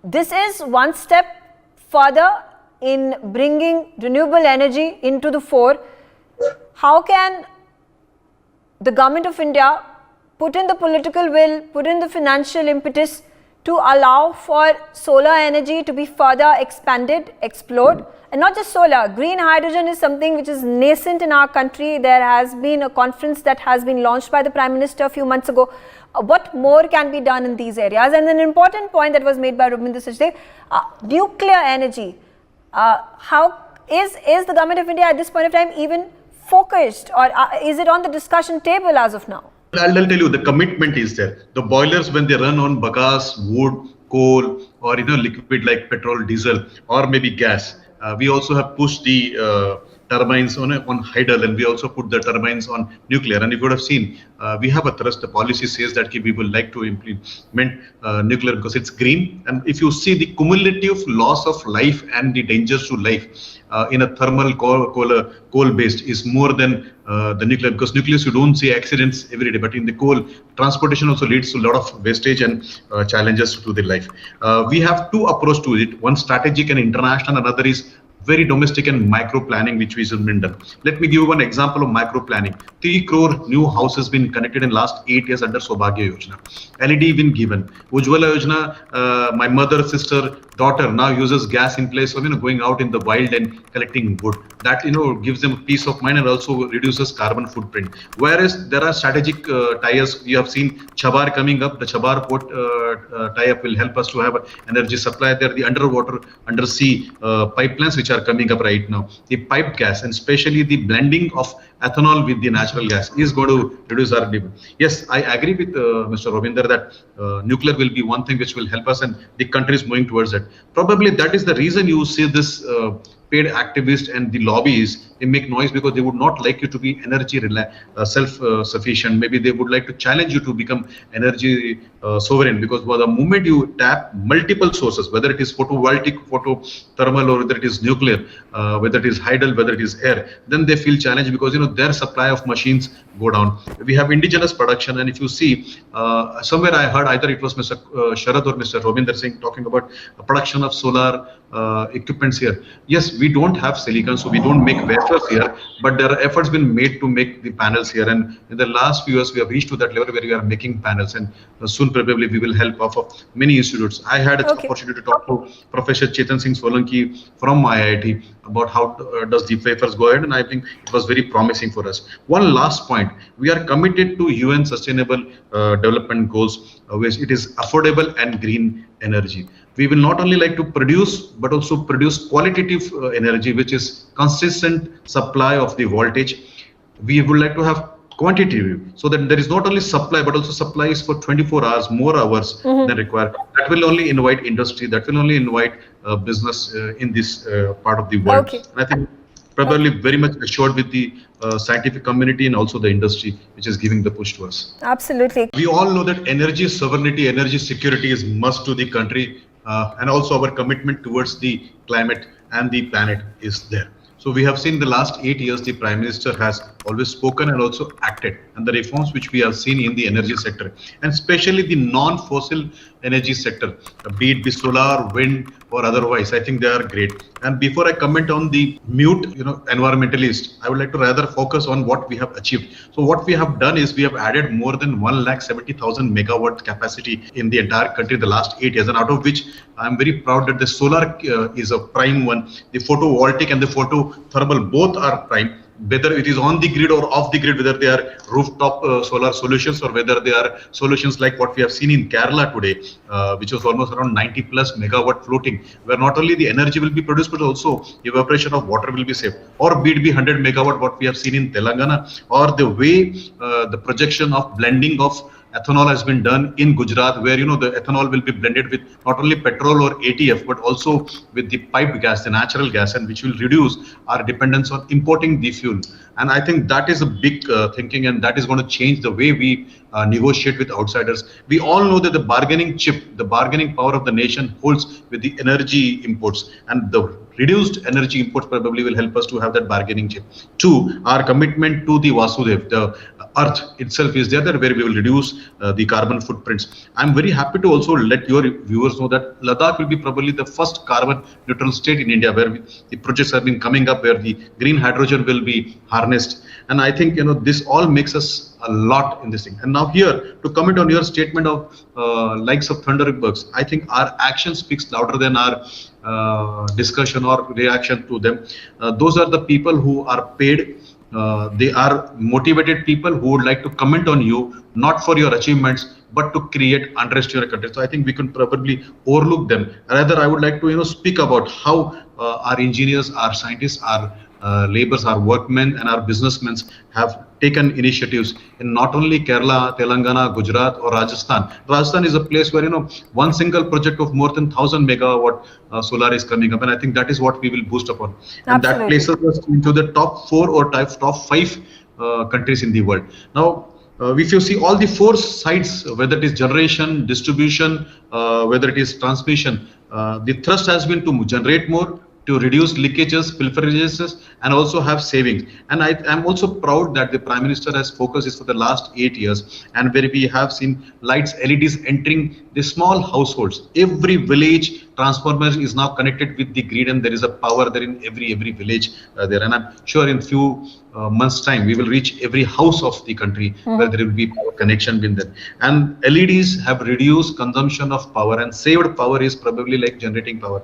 this is one step further in bringing renewable energy into the fore. How can the government of India put in the political will, put in the financial impetus to allow for solar energy to be further expanded, explored? And not just solar, green hydrogen is something which is nascent in our country. There has been a conference that has been launched by the Prime Minister a few months ago. What more can be done in these areas? And an important point that was made by Ravinder Sachdev, nuclear energy. How is the government of India at this point of time even focused, or is it on the discussion table as of now? I'll tell you, the commitment is there. The boilers, when they run on bagasse, wood, coal, or liquid like petrol, diesel, or maybe gas, we also have pushed the turbines on hydel, and we also put the turbines on nuclear. And if you would have seen, we have a thrust. The policy says that we will like to implement nuclear because it's green. And if you see the cumulative loss of life and the dangers to life in a thermal coal-based is more than the nuclear, because nuclear you don't see accidents every day, but in the coal, transportation also leads to a lot of wastage and challenges to the life. We have two approaches to it, one strategic and international, another is very domestic and micro planning, which has been done. Let me give you one example of micro planning. 3 crore new houses been connected in last 8 years under Saubhagya Yojana. LED been given. Ujjwala Yojana, my mother, sister, daughter now uses gas in place of going out in the wild and collecting wood. That gives them peace of mind and also reduces carbon footprint. Whereas there are strategic tie-ups. You have seen Chabar coming up. The Chabar port tie-up will help us to have energy supply there. The undersea pipelines which are coming up right now. The piped gas and especially the blending of ethanol with the natural gas is going to reduce our demand. Yes, I agree with Mr. Ravinder that nuclear will be one thing which will help us, and the country is moving towards it. Probably that is the reason you see this paid activists and the lobbies, they make noise because they would not like you to be energy self-sufficient. Maybe they would like to challenge you to become energy sovereign, because the moment you tap multiple sources, whether it is photovoltaic, photothermal, or whether it is nuclear, whether it is hydel, whether it is air, then they feel challenged because their supply of machines go down. We have indigenous production, and if you see somewhere I heard either it was Mr. Sharad or Mr. Ravinder Singh talking about production of solar equipments here. Yes, we don't have silicon, so we don't make wafers here, but there are efforts been made to make the panels here, and in the last few years we have reached to that level where we are making panels, and soon probably we will help off of many institutes. I had an opportunity to talk to Professor Chetan Singh Solanki from IIT about how does the wafers go ahead, and I think it was very promising for us. One last point, we are committed to UN Sustainable Development Goals, which it is affordable and green energy. We will not only like to produce, but also produce qualitative energy, which is consistent supply of the voltage. We would like to have quantitative, so that there is not only supply, but also supplies for 24 hours, more hours than required. That will only invite industry, that will only invite business in this part of the world. And I think probably very much assured with the scientific community and also the industry, which is giving the push to us. Absolutely. We all know that energy sovereignty, energy security is must to the country, and also our commitment towards the climate and the planet is there. So we have seen the last 8 years, the Prime Minister has always spoken and also acted, and the reforms which we have seen in the energy sector, and especially the non-fossil energy sector, be it the solar, wind, or otherwise, I think they are great. And before I comment on the mute, environmentalist, I would like to rather focus on what we have achieved. So what we have done is we have added more than 170,000 megawatt capacity in the entire country the last 8 years, and out of which I'm very proud that the solar is a prime one. The photovoltaic and the photothermal both are prime. Whether it is on the grid or off the grid, whether they are rooftop solar solutions or whether they are solutions like what we have seen in Kerala today, which was almost around 90 plus megawatt floating, where not only the energy will be produced, but also evaporation of water will be saved. Or be it be 100 megawatt, what we have seen in Telangana, or the way the projection of blending of ethanol has been done in Gujarat, where the ethanol will be blended with not only petrol or ATF, but also with the piped gas, the natural gas, and which will reduce our dependence on importing the fuel. And I think that is a big thinking, and that is going to change the way we negotiate with outsiders. We all know that the bargaining chip, the bargaining power of the nation holds with the energy imports, and the reduced energy imports probably will help us to have that bargaining chip. Two, our commitment to the Vasudev, the earth itself is there, that where we will reduce the carbon footprints. I'm very happy to also let your viewers know that Ladakh will be probably the first carbon neutral state in India, where the projects have been coming up, where the green hydrogen will be harnessed. And I think, this all makes us a lot in this thing. And now here, to comment on your statement of likes of Thunderbugs, I think our action speaks louder than our discussion or reaction to them. Those are the people who are paid. They are motivated people who would like to comment on you, not for your achievements, but to create unrest in your country. So I think we can probably overlook them. Rather, I would like to speak about how our engineers, our scientists, our laborers, our workmen, and our businessmen have taken initiatives in not only Kerala, Telangana, Gujarat, or Rajasthan. Rajasthan is a place where one single project of more than 1,000 megawatt solar is coming up, and I think that is what we will boost upon. And that places us into the top 4 or top 5 countries in the world. Now, if you see all the 4 sides, whether it is generation, distribution, whether it is transmission, the thrust has been to generate more, to reduce leakages, pilferages, and also have savings. And I am also proud that the Prime Minister has focused this for the last 8 years, and where we have seen lights, LEDs entering the small households. Every village transformer is now connected with the grid, and there is a power there in every village there. And I'm sure in few months' time we will reach every house of the country where there will be power connection with them. And LEDs have reduced consumption of power, and saved power is probably like generating power.